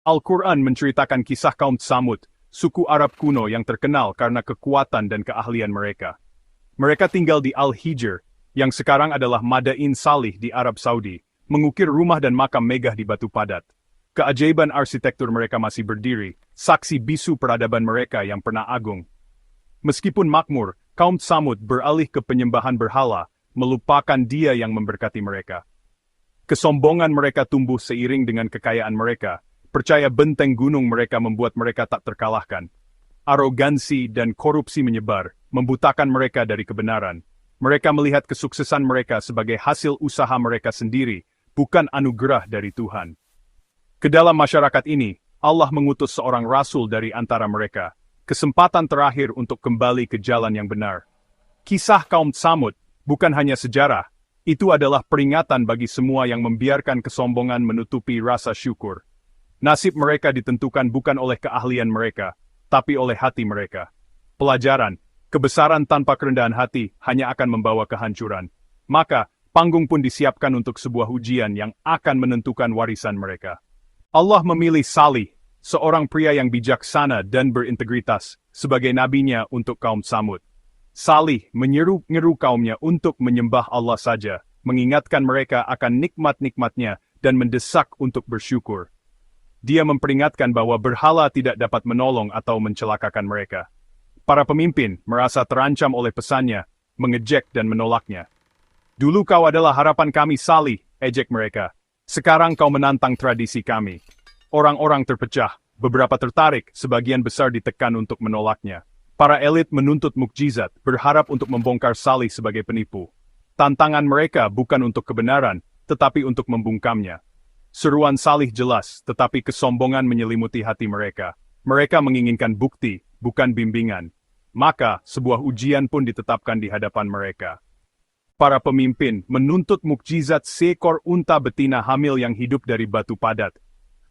Al-Quran menceritakan kisah kaum Tsamud, suku Arab kuno yang terkenal karena kekuatan dan keahlian mereka. Mereka tinggal di Al-Hijr, yang sekarang adalah Madain Salih di Arab Saudi, mengukir rumah dan makam megah di batu padat. Keajaiban arsitektur mereka masih berdiri, saksi bisu peradaban mereka yang pernah agung. Meskipun makmur, kaum Tsamud beralih ke penyembahan berhala, melupakan Dia yang memberkati mereka. Kesombongan mereka tumbuh seiring dengan kekayaan mereka, percaya benteng gunung mereka membuat mereka tak terkalahkan. Arogansi dan korupsi menyebar, membutakan mereka dari kebenaran. Mereka melihat kesuksesan mereka sebagai hasil usaha mereka sendiri, bukan anugerah dari Tuhan. Ke dalam masyarakat ini, Allah mengutus seorang rasul dari antara mereka, kesempatan terakhir untuk kembali ke jalan yang benar. Kisah kaum Tsamud bukan hanya sejarah, itu adalah peringatan bagi semua yang membiarkan kesombongan menutupi rasa syukur. Nasib mereka ditentukan bukan oleh keahlian mereka, tapi oleh hati mereka. Pelajaran, kebesaran tanpa kerendahan hati hanya akan membawa kehancuran. Maka, panggung pun disiapkan untuk sebuah ujian yang akan menentukan warisan mereka. Allah memilih Salih, seorang pria yang bijaksana dan berintegritas, sebagai nabinya untuk kaum Tsamud. Salih menyeru-nyeru kaumnya untuk menyembah Allah saja, mengingatkan mereka akan nikmat-nikmatnya dan mendesak untuk bersyukur. Dia memperingatkan bahwa berhala tidak dapat menolong atau mencelakakan mereka. Para pemimpin merasa terancam oleh pesannya, mengejek dan menolaknya. Dulu kau adalah harapan kami Salih, ejek mereka. Sekarang kau menantang tradisi kami. Orang-orang terpecah, beberapa tertarik, sebagian besar ditekan untuk menolaknya. Para elit menuntut mukjizat, berharap untuk membongkar Salih sebagai penipu. Tantangan mereka bukan untuk kebenaran, tetapi untuk membungkamnya. Seruan Salih jelas, tetapi kesombongan menyelimuti hati mereka. Mereka menginginkan bukti, bukan bimbingan. Maka, sebuah ujian pun ditetapkan di hadapan mereka. Para pemimpin menuntut mukjizat seekor unta betina hamil yang hidup dari batu padat.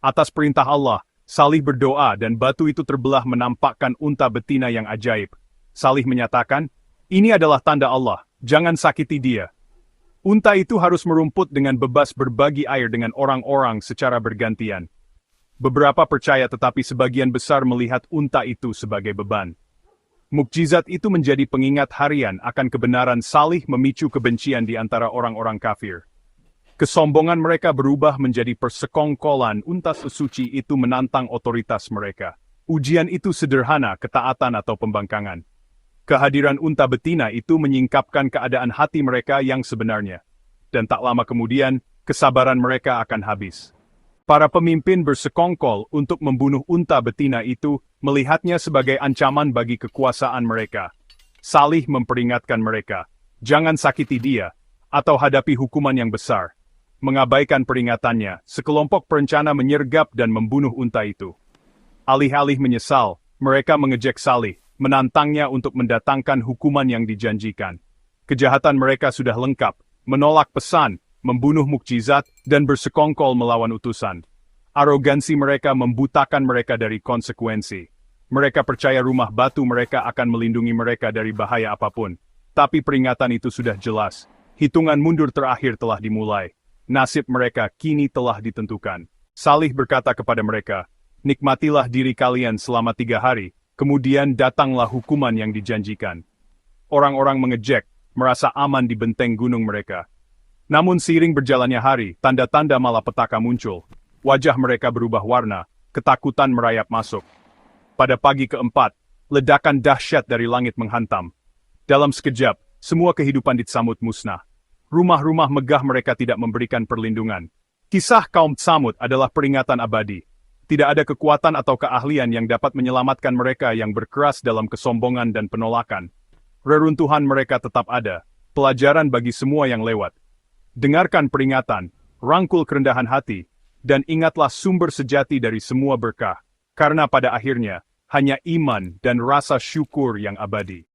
Atas perintah Allah, Salih berdoa dan batu itu terbelah menampakkan unta betina yang ajaib. Salih menyatakan, ini adalah tanda Allah, jangan sakiti dia. Unta itu harus merumput dengan bebas berbagi air dengan orang-orang secara bergantian. Beberapa percaya tetapi sebagian besar melihat unta itu sebagai beban. Mukjizat itu menjadi pengingat harian akan kebenaran Salih memicu kebencian di antara orang-orang kafir. Kesombongan mereka berubah menjadi persekongkolan unta sesuci itu menantang otoritas mereka. Ujian itu sederhana, ketaatan atau pembangkangan. Kehadiran unta betina itu menyingkapkan keadaan hati mereka yang sebenarnya. Dan tak lama kemudian, kesabaran mereka akan habis. Para pemimpin bersekongkol untuk membunuh unta betina itu, melihatnya sebagai ancaman bagi kekuasaan mereka. Salih memperingatkan mereka, jangan sakiti dia, atau hadapi hukuman yang besar. Mengabaikan peringatannya, sekelompok perencana menyergap dan membunuh unta itu. Alih-alih menyesal, mereka mengejek Salih, menantangnya untuk mendatangkan hukuman yang dijanjikan. Kejahatan mereka sudah lengkap, menolak pesan, membunuh mukjizat, dan bersekongkol melawan utusan. Arogansi mereka membutakan mereka dari konsekuensi. Mereka percaya rumah batu mereka akan melindungi mereka dari bahaya apapun. Tapi peringatan itu sudah jelas. Hitungan mundur terakhir telah dimulai. Nasib mereka kini telah ditentukan. Salih berkata kepada mereka, nikmatilah diri kalian selama 3 hari, kemudian datanglah hukuman yang dijanjikan. Orang-orang mengejek, merasa aman di benteng gunung mereka. Namun seiring berjalannya hari, tanda-tanda malapetaka muncul. Wajah mereka berubah warna, ketakutan merayap masuk. Pada pagi keempat, ledakan dahsyat dari langit menghantam. Dalam sekejap, semua kehidupan di Tsamud musnah. Rumah-rumah megah mereka tidak memberikan perlindungan. Kisah kaum Tsamud adalah peringatan abadi. Tidak ada kekuatan atau keahlian yang dapat menyelamatkan mereka yang berkeras dalam kesombongan dan penolakan. Reruntuhan mereka tetap ada, pelajaran bagi semua yang lewat. Dengarkan peringatan, rangkul kerendahan hati, dan ingatlah sumber sejati dari semua berkah. Karena pada akhirnya, hanya iman dan rasa syukur yang abadi.